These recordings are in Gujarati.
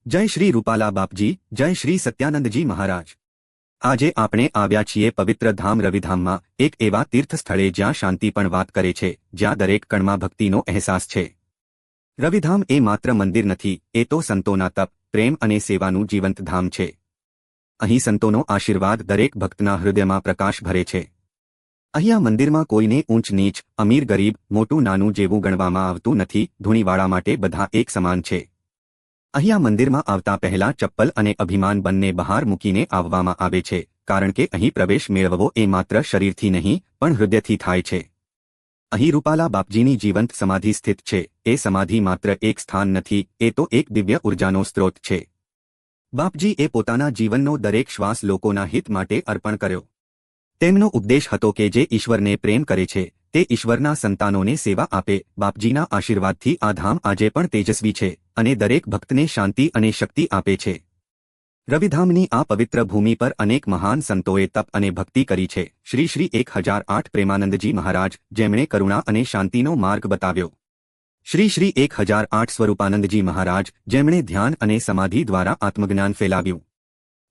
જય શ્રી રૂપાલા બાપજી, જય શ્રી સત્યાનંદજી મહારાજ। આજે આપણે આવ્યા છીએ પવિત્ર ધામ રવિધામમાં, એક એવા તીર્થ સ્થળે જ્યાં શાંતિ પણ વાત કરે છે, જ્યાં દરેક કણમાં ભક્તિનો અહેસાસ છે। રવિધામ એ માત્ર મંદિર નથી, એ તો સંતોના તપ, પ્રેમ અને સેવાનું જીવંત ધામ છે। અહીં સંતોનો આશીર્વાદ દરેક ભક્તના હૃદયમાં પ્રકાશ ભરે છે। અહીંયા મંદિરમાં કોઈને ઊંચ નીચ, અમીર ગરીબ, મોટું નાનું જેવું ગણવામાં આવતું નથી, ધૂણીવાળા માટે બધા એક સમાન છે। અહીંયા મંદિરમાં આવતા પહેલા ચપ્પલ અને અભિમાન બંને બહાર મૂકીને આવવામાં આવે છે, કારણ કે અહીં પ્રવેશ મેળવવો એ માત્ર શરીરથી નહીં પણ હૃદયથી થાય છે। અહીં રૂપાલા બાપજીની જીવંત સમાધિ સ્થિત છે। એ સમાધિ માત્ર એક સ્થાન નથી, એ તો એક દિવ્ય ઉર્જાનો સ્ત્રોત છે। બાપજી એ પોતાના જીવનનો દરેક શ્વાસ લોકોના હિત માટે અર્પણ કર્યો। તેમનો ઉપદેશ હતો કે જે ઈશ્વરને પ્રેમ કરે છે તે ઈશ્વરના સંતાનોને સેવા આપે। બાપજીના આશીર્વાદથી આ ધામ આજે પણ તેજસ્વી છે અને દરેક ભક્તને શાંતિ અને શક્તિ આપે છે। રવિધામની આ પવિત્ર ભૂમિ પર અનેક મહાન સંતોએ તપ અને ભક્તિ કરી છે। શ્રી શ્રી 1008 પ્રેમાનંદજી મહારાજ, જેમણે કરુણા અને શાંતિનો માર્ગ બતાવ્યો। શ્રી શ્રી 1008 સ્વરૂપાનંદજી મહારાજ, જેમણે ધ્યાન અને સમાધિ દ્વારા આત્મજ્ઞાન ફેલાવ્યું।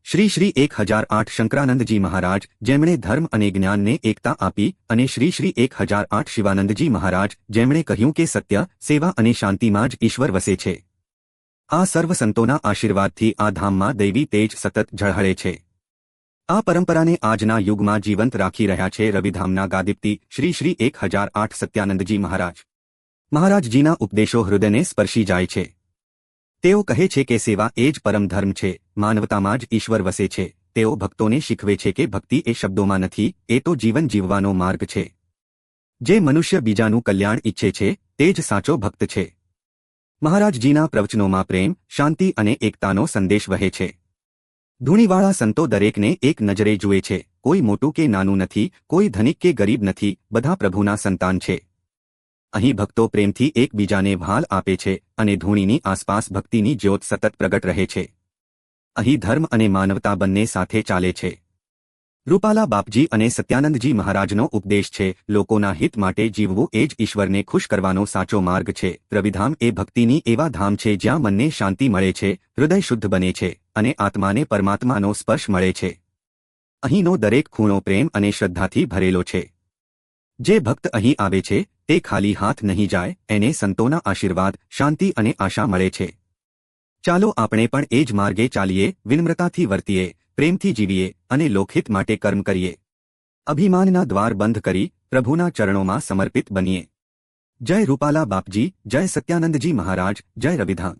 શ્રી શ્રી 1008 શંકરાનંદજી મહારાજ, જેમણે ધર્મ અને જ્ઞાનને એકતા આપી। અને શ્રી શ્રી 1008 શિવાનંદજી મહારાજ, જેમણે કહ્યું કે સત્ય, સેવા અને શાંતિમાં જ ઈશ્વર વસે છે। આ સર્વ સંતોના આશીર્વાદથી આ ધામમાં દૈવી તેજ સતત ઝળહળે છે। આ પરંપરાને આજના યુગમાં જીવંત રાખી રહ્યા છે રવિધામના ગાદીપતિ શ્રી શ્રી 1008 સત્યાનંદજી મહારાજ। મહારાજજીના ઉપદેશો હૃદયને સ્પર્શી જાય છે। તેઓ કહે છે કે સેવા એ જ પરમ ધર્મ છે, માનવતામાં જ ઈશ્વર વસે છે। તેઓ ભક્તોને શીખવે છે કે ભક્તિ એ શબ્દોમાં નથી, એ તો જીવન જીવવાનો માર્ગ છે। જે મનુષ્ય બીજાનું કલ્યાણ ઈચ્છે છે તે જ સાચો ભક્ત છે। મહારાજજીના પ્રવચનોમાં પ્રેમ, શાંતિ અને એકતાનો સંદેશ વહે છે। ધૂણીવાળા સંતો દરેકને એક નજરે જુએ છે। કોઈ મોટું કે નાનું નથી, કોઈ ધનિક કે ગરીબ નથી, બધા પ્રભુના સંતાન છે। અહીં ભક્તો પ્રેમથી એકબીજાને વહાલ આપે છે અને ધૂણીની આસપાસ ભક્તિની જ્યોત સતત પ્રગટ રહે છે। અહીં ધર્મ અને માનવતા બંને સાથે ચાલે છે। રૂપાલા બાપજી અને સત્યાનંદજી મહારાજનો ઉપદેશ છે, લોકોના હિત માટે જીવવું એ જ ઈશ્વરને ખુશ કરવાનો સાચો માર્ગ છે। રવિધામ એ ભક્તિની એવા ધામ છે જ્યાં મનને શાંતિ મળે છે, હૃદય શુદ્ધ બને છે અને આત્માને પરમાત્માનો સ્પર્શ મળે છે। અહીંનો દરેક ખૂણો પ્રેમ અને શ્રદ્ધાથી ભરેલો છે। જે ભક્ત અહીં આવે છે તે ખાલી હાથ નહીં જાય, એને સંતોના આશીર્વાદ, શાંતિ અને આશા મળે છે। ચાલો આપણે પણ એ જ માર્ગે ચાલીએ, વિનમ્રતાથી વર્તીએ, પ્રેમથી જીવીએ અને લોકહિત માટે કર્મ કરીએ। અભિમાનના દ્વાર બંધ કરી પ્રભુના ચરણોમાં સમર્પિત બનીએ। જય રૂપાલા બાપજી, જય સત્યાનંદજી મહારાજ, જય રવિધામ।